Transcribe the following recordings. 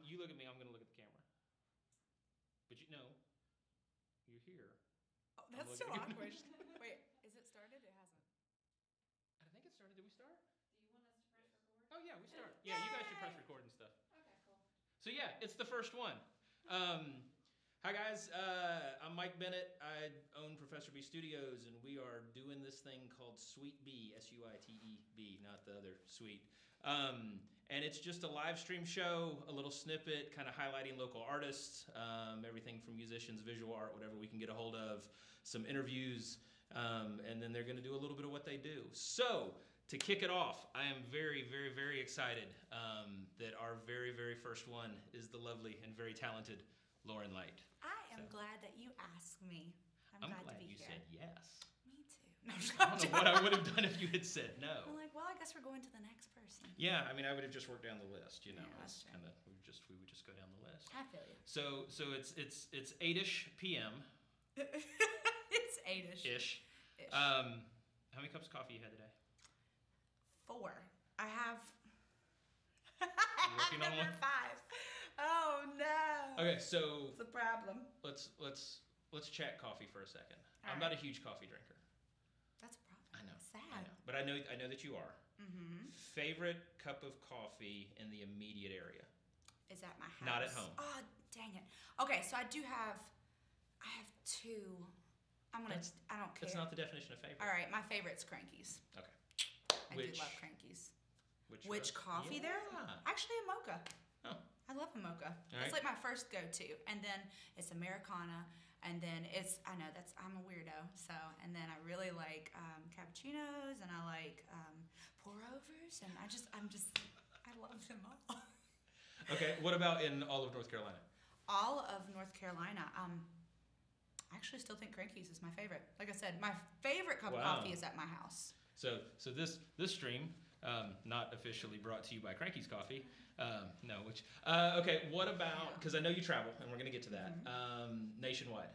You look at me. I'm gonna look at the camera. But you know, you're here. Oh, that's so awkward. Wait, is it started? It hasn't. I think it started. Did we start? Do you want us to press record? Oh yeah, we start. Yeah, you guys should press record and stuff. Okay, cool. So yeah, it's the first one. Hi guys, I'm Mike Bennett. I own Professor B Studios, and we are doing this thing called Suite B, S-U-I-T-E-B, not the other suite. And it's just a live stream show, a little snippet, kind of highlighting local artists, everything from musicians, visual art, whatever we can get a hold of, some interviews, and then they're going to do a little bit of what they do. So to kick it off, I am very, very, very excited that our very, very first one is the lovely and very talented Lauren Light. I am glad that you asked me. I'm glad to be you here. said yes. Me too. No, I don't know what I would have done if you had said no. I'm like, well, I guess we're going to the next person. Yeah, I mean, I would have just worked down the list, you know. Yeah, it's kind of we would just go down the list. I feel you. So it's 8ish p.m. It's 8ish. Ish. Ish. How many cups of coffee you had today? 4. I have. You working on Number one? 5. Oh no. Okay, so It's a problem. let's chat coffee for a second. All I'm not a huge coffee drinker. That's a problem. I know. Sad. I know, but I know that you are. Mm-hmm. Favorite cup of coffee in the immediate area? Is at my house. Not at home. Oh, dang it. Okay, so I have 2. I don't care. That's not the definition of favorite. All right, my favorite's Crankies. Okay. I do love Crankies. roast? Which coffee there? Yeah. Actually, a mocha. Oh. I love a mocha. All It's right. like my first go-to, and then it's Americana, and then I'm a weirdo, so, and then I really like cappuccinos, and I like pour-overs, and I love them all. Okay, what about in all of North Carolina? All of North Carolina, I actually still think Crankies is my favorite. Like I said, my favorite cup of coffee is at my house. So this stream, not officially brought to you by Cranky's Coffee. No, okay, what about, because I know you travel, and we're going to get to that, nationwide,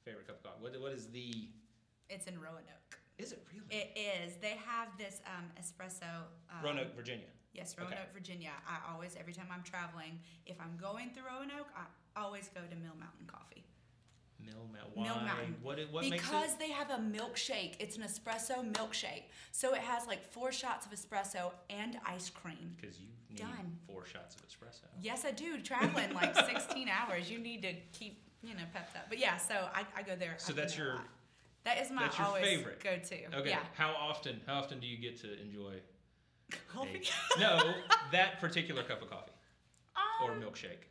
favorite cup of coffee. What is the... It's in Roanoke. Is it really? It is. They have this espresso. Roanoke, Virginia. Yes, Roanoke, Virginia. I always, every time I'm traveling, if I'm going through Roanoke, I always go to Mill Mountain Coffee. Mill Mountain. Why? Mill Mountain. What because makes it? Because they have a milkshake. It's an espresso milkshake. So it has like 4 shots of espresso and ice cream. Because you need Done. 4 shots of espresso. Yes, I do. Traveling like 16 hours. You need to keep, pepped up. But yeah, so I go there. So that's your... That is my that's your always favorite. go-to. Okay. Yeah. How often do you get to enjoy Coffee? No, that particular cup of coffee or milkshake.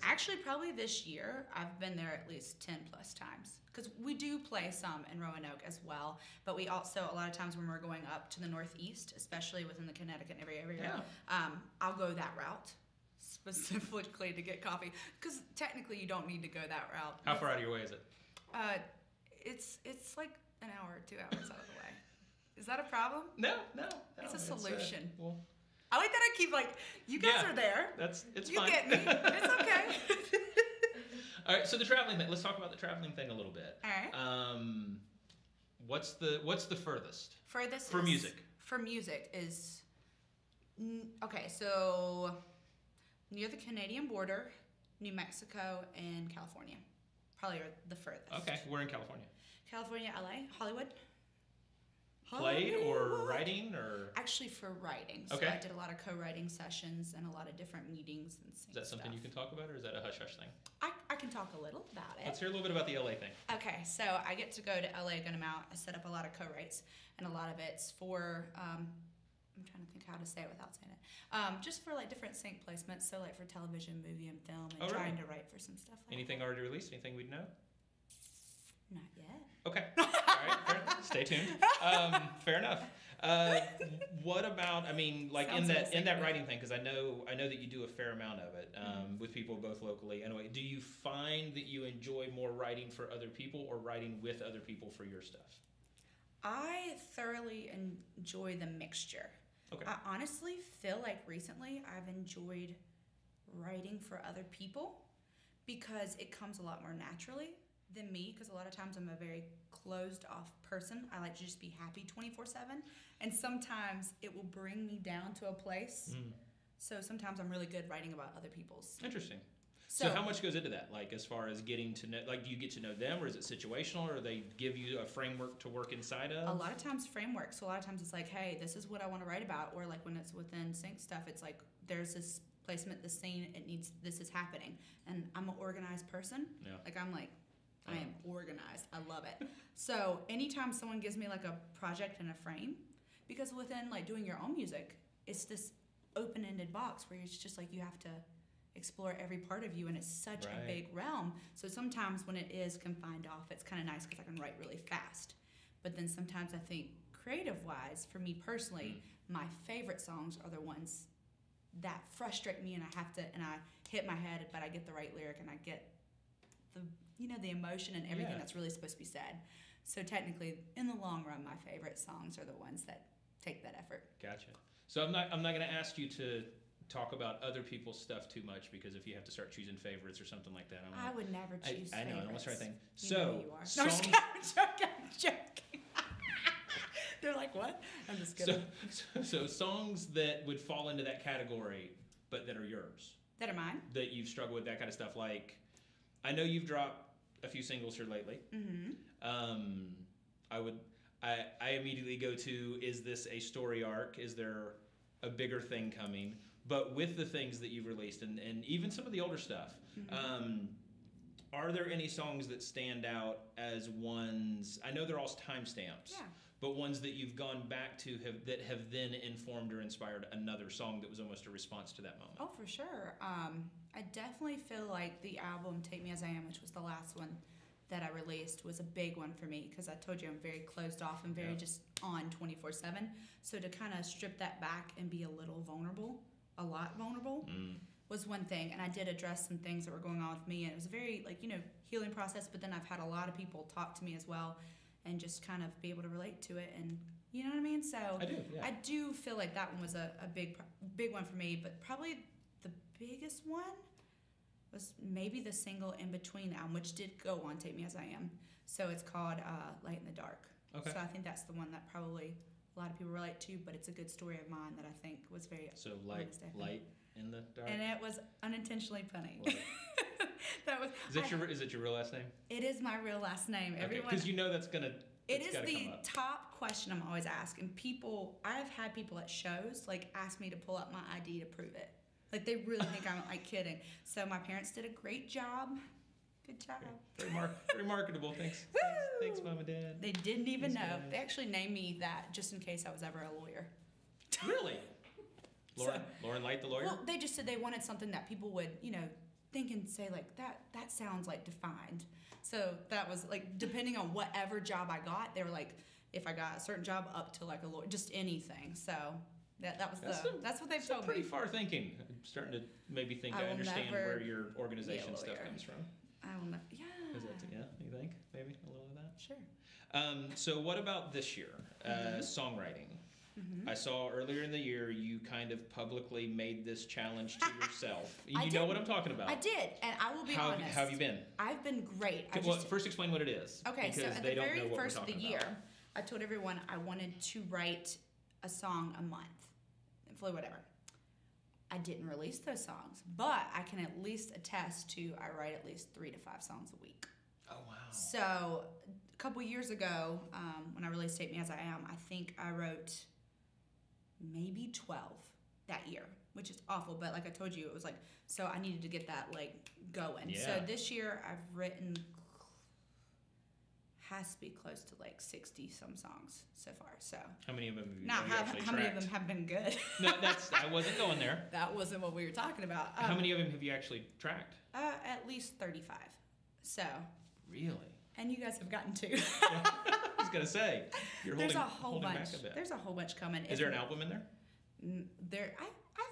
Actually, probably this year, I've been there at least 10 plus times. Because we do play some in Roanoke as well. But we also, a lot of times when we're going up to the northeast, especially within the Connecticut area, I'll go that route specifically to get coffee. Because technically, you don't need to go that route. How far out of your way is it? It's like an hour or 2 hours out of the way. Is that a problem? No. It's a solution. Well, I like that I keep you guys are there. It's you fine. You get me. It's okay. All right, so the traveling thing. Let's talk about the traveling thing a little bit. All right. What's the furthest? Furthest for music. For music is okay. So near the Canadian border, New Mexico and California, probably are the furthest. Okay, we're in California. California, LA, Hollywood. Played or writing or? Actually, for writing. So I did a lot of co-writing sessions and a lot of different meetings and Is that something you can talk about, or is that a hush-hush thing? I can talk a little about it. Let's hear a little bit about the LA thing. Okay, so I get to go to LA a good amount. I set up a lot of co-writes, and a lot of it's for, I'm trying to think how to say it without saying it, just for like different sync placements, so like for television, movie, and film, and trying to write for some stuff like Anything that. already released? Anything we'd know? Not yet. Okay. All right. Fair enough. Stay tuned. Fair enough. What about? I mean, like in that writing thing, because I know that you do a fair amount of it with people both locally. Anyway, do you find that you enjoy more writing for other people or writing with other people for your stuff? I thoroughly enjoy the mixture. Okay. I honestly feel like recently I've enjoyed writing for other people because it comes a lot more naturally than me, because a lot of times I'm a very closed off person. I like to just be happy 24/7, and sometimes it will bring me down to a place. So sometimes I'm really good writing about other people's. Interesting. So how much goes into that? Like as far as getting to know, like do you get to know them, or is it situational, or they give you a framework to work inside of? A lot of times framework. So a lot of times it's like, hey, this is what I want to write about. Or like when it's within sync stuff, it's like there's this placement, this scene, this is happening. And I'm an organized person. Yeah. Like I am organized. I love it. So anytime someone gives me like a project and a frame, because within like doing your own music, it's this open-ended box where it's just like you have to explore every part of you, and it's such a big realm. So sometimes when it is confined off, it's kind of nice because I can write really fast. But then sometimes I think creative-wise, for me personally, my favorite songs are the ones that frustrate me, and I hit my head, but I get the right lyric and I get the emotion and everything that's really supposed to be said. So technically, in the long run, my favorite songs are the ones that take that effort. Gotcha. So I'm not going to ask you to talk about other people's stuff too much, because if you have to start choosing favorites or something like that, I would never choose favorites. I know, I don't want to start thinking. You know who you are. No, I'm joking. They're like, what? I'm just kidding. So songs that would fall into that category, but that are yours. That are mine? That you've struggled with, that kind of stuff. Like, I know you've dropped a few singles here lately. Mm-hmm. I immediately go to, is this a story arc? Is there a bigger thing coming? But with the things that you've released, and even some of the older stuff, are there any songs that stand out as ones, I know they're all timestamps, but ones that you've gone back to that have then informed or inspired another song that was almost a response to that moment? Oh, for sure. I definitely feel like the album Take Me As I Am, which was the last one that I released, was a big one for me, because I told you I'm very closed off and very just on 24/7. So to kind of strip that back and be a little vulnerable, a lot vulnerable, was one thing. And I did address some things that were going on with me, and it was a very healing process. But then I've had a lot of people talk to me as well, and just kind of be able to relate to it, and you know what I mean. So I do feel like that one was a big one for me. But probably the biggest one was maybe the single in between the album, which did go on Take Me As I Am. So it's called Light in the Dark. Okay. So I think that's the one that probably a lot of people relate to, but it's a good story of mine that I think was very light in the dark. And it was unintentionally punny. That was. Is it your real last name? It is my real last name. Everyone, because that's gonna. It is the top question I'm always asked, and I've had people at shows ask me to pull up my ID to prove it. Like they really think I'm kidding. So my parents did a great job. Good job. Very marketable. Thanks. Thanks, Mom and Dad. They didn't even know. Guys. They actually named me that just in case I was ever a lawyer. Really? Lauren Light, the lawyer? Well, they just said they wanted something that people would, think and say that sounds defined. So that was depending on whatever job I got, they were if I got a certain job up to a lawyer, just anything. So that's what they've told me. Pretty far thinking. I'm starting to maybe think I understand where your organization stuff comes from. I will never. Yeah. You think maybe a little of that? Sure. So what about this year? Songwriting. Mm-hmm. I saw earlier in the year you kind of publicly made this challenge to yourself. You know what I'm talking about. I did, and I will be honest. How have you been? I've been great. First explain what it is. Okay, so at the very first of the year, I told everyone I wanted to write a song a month. Whatever. I didn't release those songs, but I can at least attest to I write at least 3 to 5 songs a week. Oh, wow. So a couple years ago, when I released Take Me As I Am, I think I wrote maybe 12 that year, which is awful. But like I told you, it was so I needed to get that going. Yeah. So this year I've written has to be close to 60 some songs so far. So how many of them have you actually how many of them have been good? No, I wasn't going there. That wasn't what we were talking about. How many of them have you actually tracked? At least 35. So really. And you guys have gotten 2. I was gonna say you're There's holding bunch. Back a bit. There's a whole bunch coming. Is there an album in there? I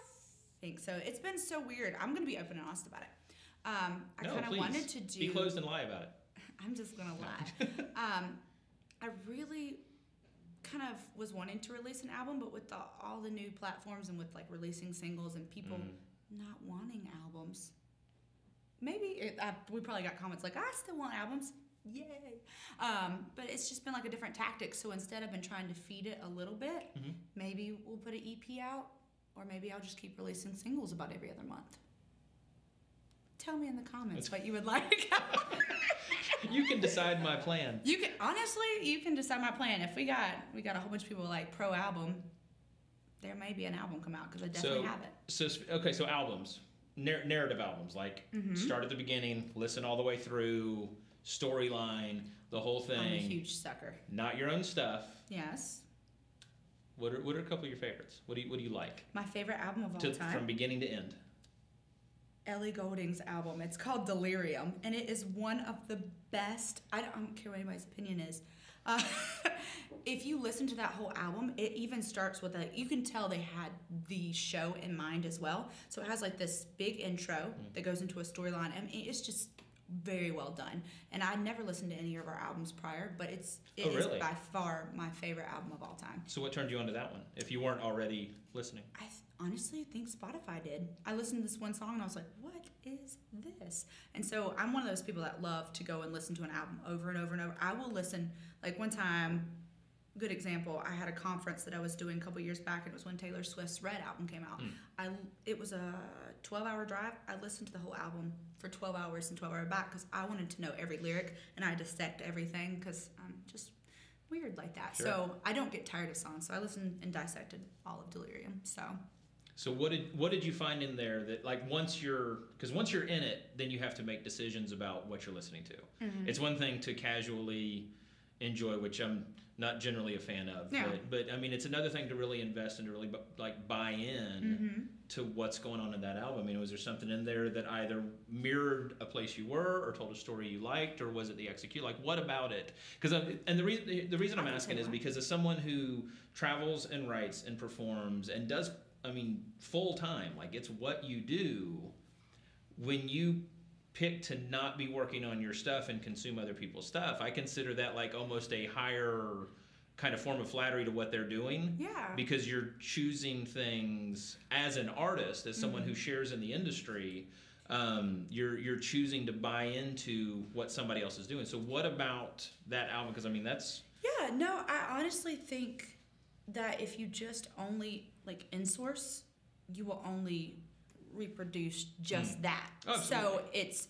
think so. It's been so weird. I'm gonna be open and honest about it. I kind of wanted to do. Be closed and lie about it. I'm just gonna lie. I really kind of was wanting to release an album, but with all the new platforms and with releasing singles and people not wanting albums, maybe we probably got comments I still want albums. Yay! But it's just been a different tactic. So instead I've been trying to feed it a little bit. Maybe we'll put an EP out, Or maybe I'll just keep releasing singles about every other month. Tell me in the comments what you would like. You can decide my plan. You can decide my plan. If we got a whole bunch of people like pro album, there may be an album come out because I definitely have it. So albums, narrative albums, like start at the beginning, listen all the way through, storyline, the whole thing. I'm a huge sucker. Not your own stuff. Yes. What are a couple of your favorites? What do you like? My favorite album of all time. From beginning to end. Ellie Goulding's album. It's called Delirium, and it is one of the best. I don't care what anybody's opinion is. If you listen to that whole album, it even starts with you can tell they had the show in mind as well. So it has like this big intro that goes into a storyline. I mean, it's just very well done. And I never listened to any of our albums prior, but it is by far my favorite album of all time. So what turned you onto that one, if you weren't already listening? I honestly think Spotify did. I listened to this one song and I was like, what is this? And so I'm one of those people that love to go and listen to an album over and over and over. I will listen, like one time, good example, I had a conference that I was doing a couple years back, and it was when Taylor Swift's Red album came out. It was a 12-hour drive. I listened to the whole album for 12 hours and 12 hours back because I wanted to know every lyric, and I dissect everything because I'm just weird like that. Sure. So I don't get tired of songs, so I listened and dissected all of Delirium. So what did you find in there that, like, once you're in it, then you have to make decisions about what you're listening to. It's one thing to casually enjoy, which I'm not generally a fan of, but I mean, it's another thing to really invest and to really buy in to what's going on in that album. I mean, was there something in there that either mirrored a place you were, or told a story you liked, or was it the execute? Like, what about it? Because the reason I'm asking is because as someone who travels and writes and performs and does, I mean, full time, like it's what you do. When you pick to not be working on your stuff and consume other people's stuff, I consider that like almost a higher kind of form of flattery to what they're doing. Yeah. Because you're choosing things as an artist, as someone who shares in the industry, you're choosing to buy into what somebody else is doing. So what about that album? Because I mean, that's... Yeah, no, I honestly think that if you just only like in-source, you will only reproduce just that. Oh, so it's,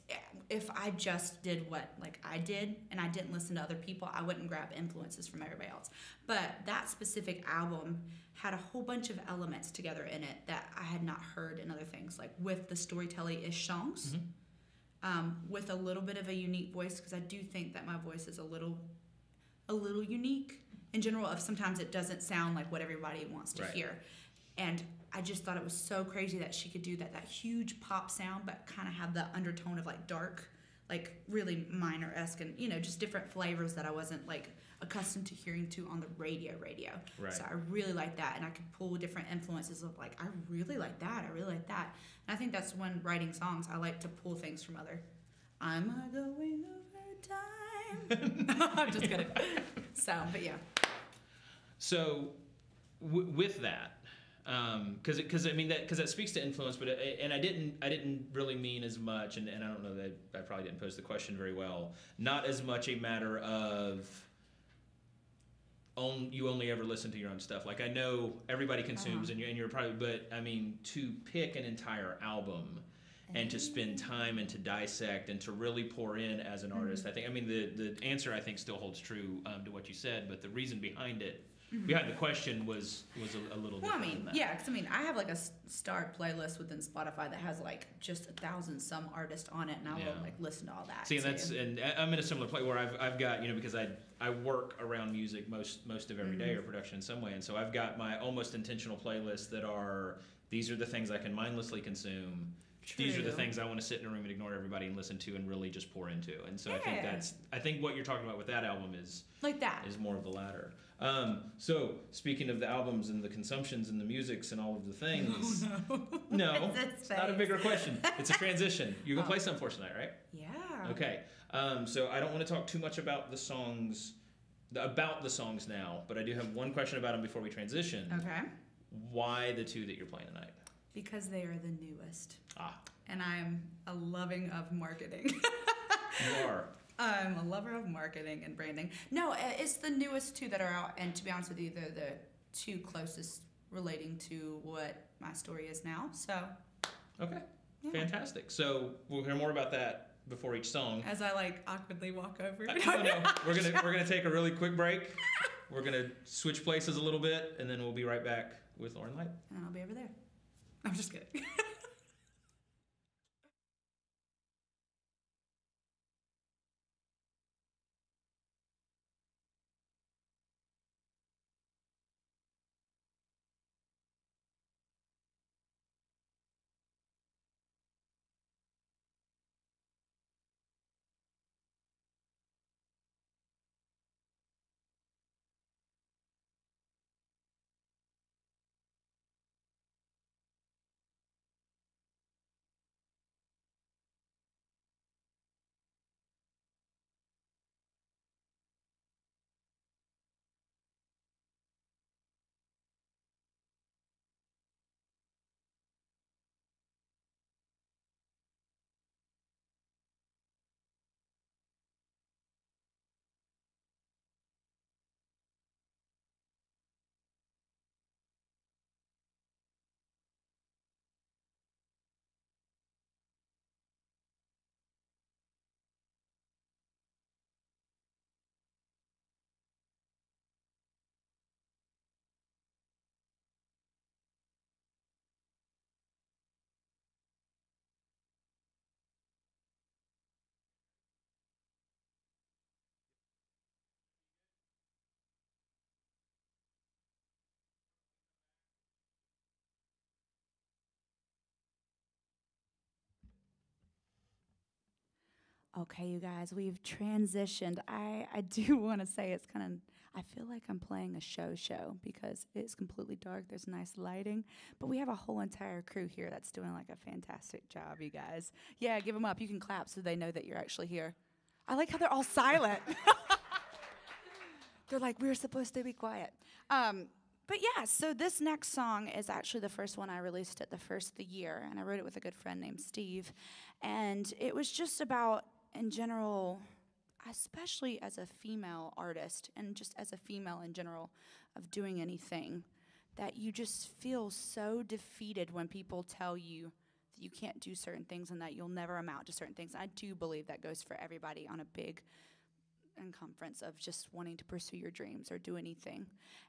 if I just did what like I did and I didn't listen to other people, I wouldn't grab influences from everybody else. But that specific album had a whole bunch of elements together in it that I had not heard in other things, like with the storytelling-ish songs, with a little bit of a unique voice, because I do think that my voice is a little unique in general. Of sometimes it doesn't sound like what everybody wants to hear. And I just thought it was so crazy that she could do that huge pop sound, but kind of have the undertone of like dark, like really minor-esque, and just different flavors that I wasn't like accustomed to hearing to on the radio. Right. So I really like that, and I could pull different influences of like, I really like that, and I think that's when writing songs, I like to pull things from other. I'm going over time. I'm just kidding. So, but yeah. So with that, because that speaks to influence, but I didn't really mean as much, and I don't know that I probably didn't pose the question very well. Not as much a matter of you only ever listen to your own stuff. Like I know everybody consumes, and you're probably, but I mean to pick an entire album and to spend time and to dissect and to really pour in as an artist. I think the answer I think still holds true to what you said, but the reason behind it. Behind the question was a little different. Well, because I have like a starred playlist within Spotify that has like just 1,000 some artists on it, and I will like listen to all that. See, and I'm in a similar place where I've got because I work around music most of every day or production in some way, and so I've got my almost intentional playlists that are these are the things I can mindlessly consume. True. These are the things I want to sit in a room and ignore everybody and listen to and really just pour into. And so I think what you're talking about with that album is like that is more of the latter. So speaking of the albums and the consumptions and the musics and all of the things, no, it's not a bigger question. It's a transition. You're gonna play some for us tonight, right? Yeah. Okay. So I don't want to talk too much about the songs now, but I do have one question about them before we transition. Okay. Why the two that you're playing tonight? Because they are the newest. And I'm a loving of marketing. You are. I'm a lover of marketing and branding. No, it's the newest two that are out, and to be honest with you, they're the two closest relating to what my story is now. So. Okay. Yeah. Fantastic. So we'll hear more about that before each song. As I like awkwardly walk over. No. We're gonna take a really quick break. We're gonna switch places a little bit, and then we'll be right back with Lauren Light. And I'll be over there. I'm just kidding. Okay, you guys, we've transitioned. I do want to say it's kind of, I feel like I'm playing a show because it's completely dark. There's nice lighting, but we have a whole entire crew here that's doing like a fantastic job, you guys. Yeah, give them up. You can clap so they know that you're actually here. I like how they're all silent. They're like, we're supposed to be quiet. But yeah, so this next song is actually the first one I released at the first of the year, and I wrote it with a good friend named Steve. And it was just about, in general, especially as a female artist, and just as a female in general, of doing anything, that you just feel so defeated when people tell you that you can't do certain things and that you'll never amount to certain things. I do believe that goes for everybody on a big conference of just wanting to pursue your dreams or do anything.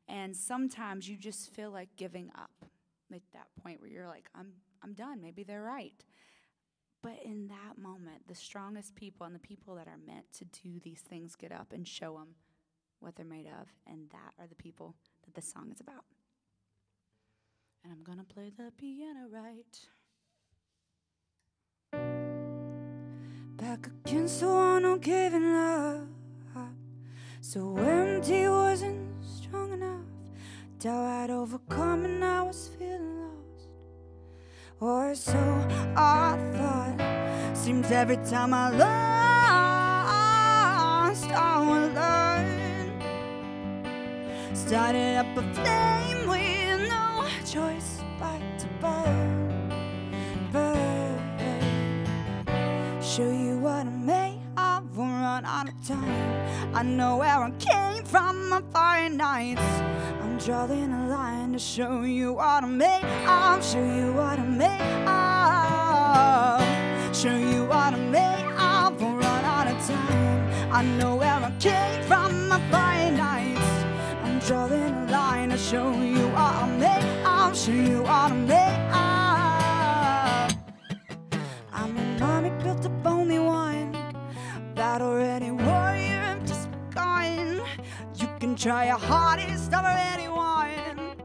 And sometimes you just feel like giving up at that point where you're like, I'm done. Maybe they're right. But in that moment, the strongest people and the people that are meant to do these things get up and show them what they're made of. And that are the people that this song is about. And I'm going to play the piano right. Back against the wall, no giving up. So empty, wasn't strong enough. Doubt I'd overcome and I was feeling lost. Or so I thought. Seems every time I lost, I would learn. Started up a flame with no choice but to burn. Show you what I made of, won't run out of time. I know where I came from, my fire nights. I'm drawing a line to show you what I made. I'll show you what I made of. Show you what I made of, won't run out of time. I know where I came from, my fire nights. I'm drawing a line to show you what I made. I'll show you what I made of. I'm an army built up only one, battle-ready warrior, just begun. You can try your hardest, I've already won.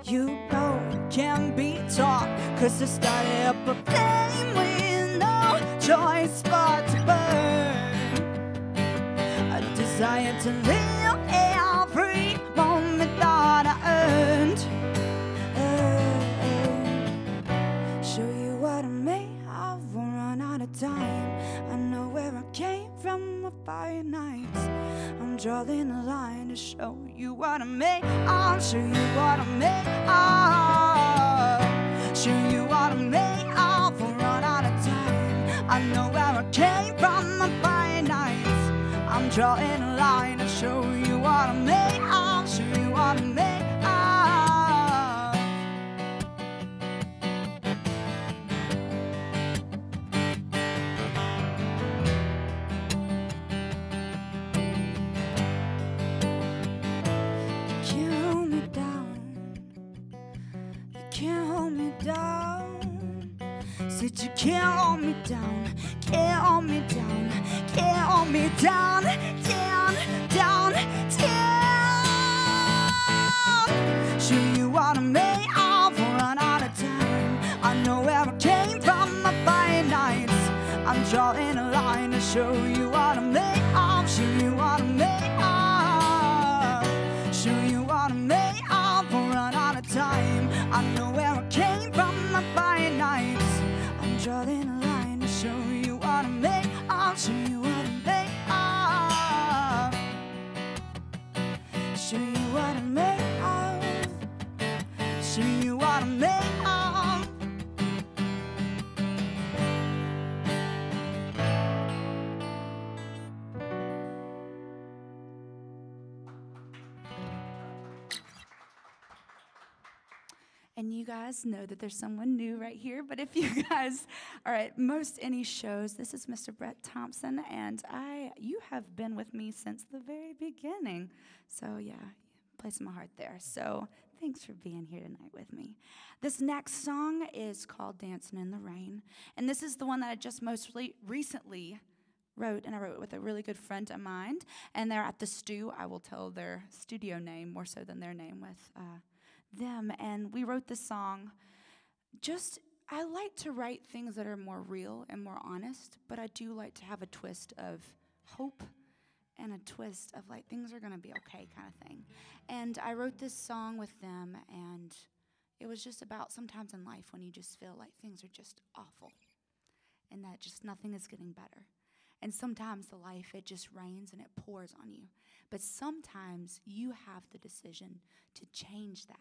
You know you can't be taught, 'cause I started up a flame with no choice but to burn. A desire to live every moment that I earned. Show you what I made of, won't run out of time. I know where I came from, my fire nights. I'm drawing a line to show you what I made. I'll show you what I made of. Show you what I made of, won't run out of time. I know where I came from, my fire nights. I'm drawing a line to show you what I made. I'll show you what I made of. down. Said you can't hold me down, can't hold me down, can't hold me down, down, down, down. Sure you wanna make off, run out of time. I know where I came from, my fine nights. I'm drawing a line to show you what I make of. Show you what I make of. Show you what I make of. Run out of time. I know where I came from, my fine nights. I'm drawing a line to show you what I make of. Show you what I make of. Show you what I make of. Show you what I make of. And you guys know that there's someone new right here, but if you guys are at most any shows, this is Mr. Brett Thompson, and you have been with me since the very beginning. So yeah, place in my heart there. So thanks for being here tonight with me. This next song is called Dancing in the Rain, and this is the one that I just most recently wrote, and I wrote it with a really good friend of mine, and they're at the Stew. I will tell their studio name more so than their name with them, and we wrote this song. I like to write things that are more real and more honest, but I do like to have a twist of hope and a twist of like things are gonna be okay kind of thing. And I wrote this song with them, and it was just about sometimes in life when you just feel like things are just awful and that just nothing is getting better. And sometimes the life, it just rains and it pours on you. But sometimes you have the decision to change that.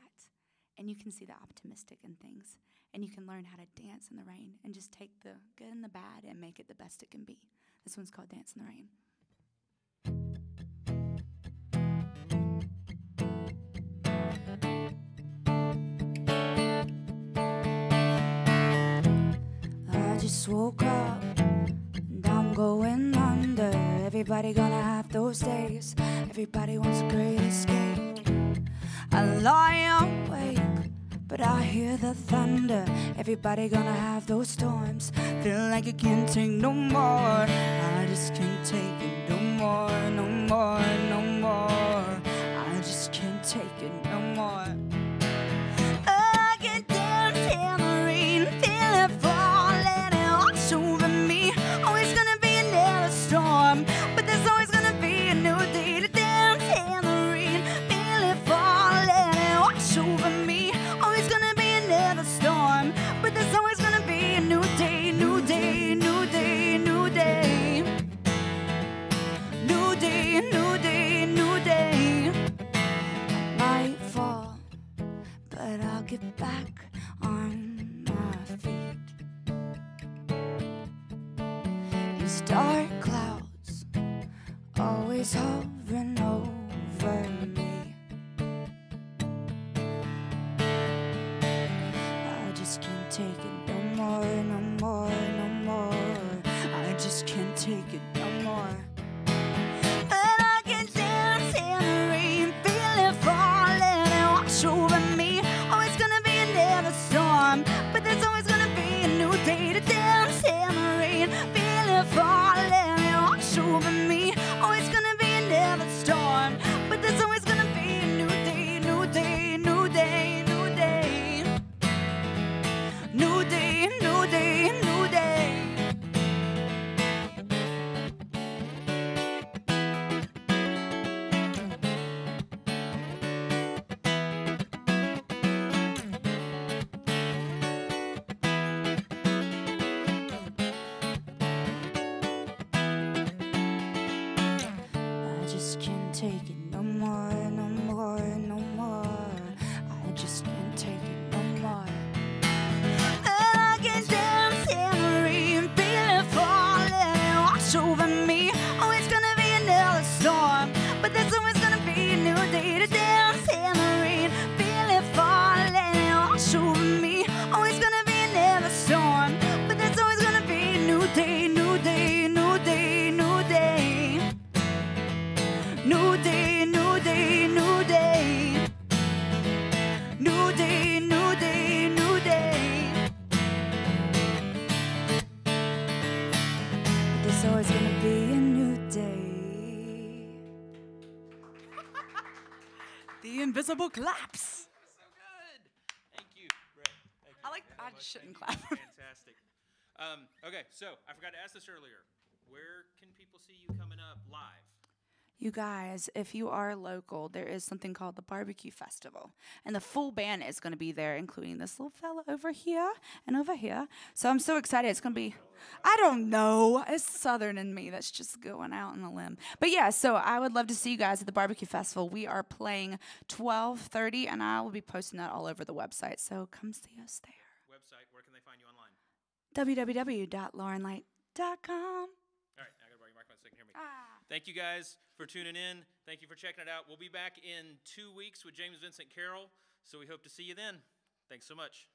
And you can see the optimistic in things. And you can learn how to dance in the rain and just take the good and the bad and make it the best it can be. This one's called Dance in the Rain. I just woke up. I'm going under. Everybody gonna have those days. Everybody wants a great escape. I lie awake, but I hear the thunder. Everybody gonna have those storms. Feel like I can't take no more. I just can't take it no more, no more, no more. I just can't take it no more. I can dance in the rain, feel it falling and wash over me. Always gonna be another storm, but there's always gonna be a new day to dance in the rain. Feel it falling and wash over me. Always gonna be another storm, but there's always gonna be a new day, new day, new day, new day. New day, new day, new day. I might fall, but I'll get back on my feet. These dark clouds always hovering over me. I just can't take it no more, no more, no more. I just can't take it no more. And I can dance in the rain, feel it falling and wash over me. Always gonna be another storm, but there's always gonna be a new day to dance in the rain. Feel it falling and wash over me. Always gonna be another storm, but there's always gonna be a new day, new day, new day, new day. New day, new day, new day. I just can't take it no more, no more, no more. I just can't take it no more. And I can dance in the rain, feel it falling and wash over me. Always gonna be another storm, but there's always gonna be a new day to dance in the rain. Feel it falling and wash over me. Always gonna be another storm, but there's always gonna be a new day, new day, new day, new day. New day, new day. The invisible claps. So good. Thank you, Brett. Thank you. I shouldn't clap. Fantastic. Okay, so I forgot to ask this earlier. Where can people see you coming up live? You guys, if you are local, there is something called the Barbecue Festival. And the full band is going to be there, including this little fella over here and over here. So I'm so excited. It's going to be, I don't know. It's Southern in me that's just going out on a limb. But yeah, so I would love to see you guys at the Barbecue Festival. We are playing 12:30, and I will be posting that all over the website. So come see us there. Website, where can they find you online? www.laurenlight.com. All right, I got to borrow your microphone so they can hear me. Thank you guys for tuning in. Thank you for checking it out. We'll be back in 2 weeks with James Vincent Carroll, so we hope to see you then. Thanks so much.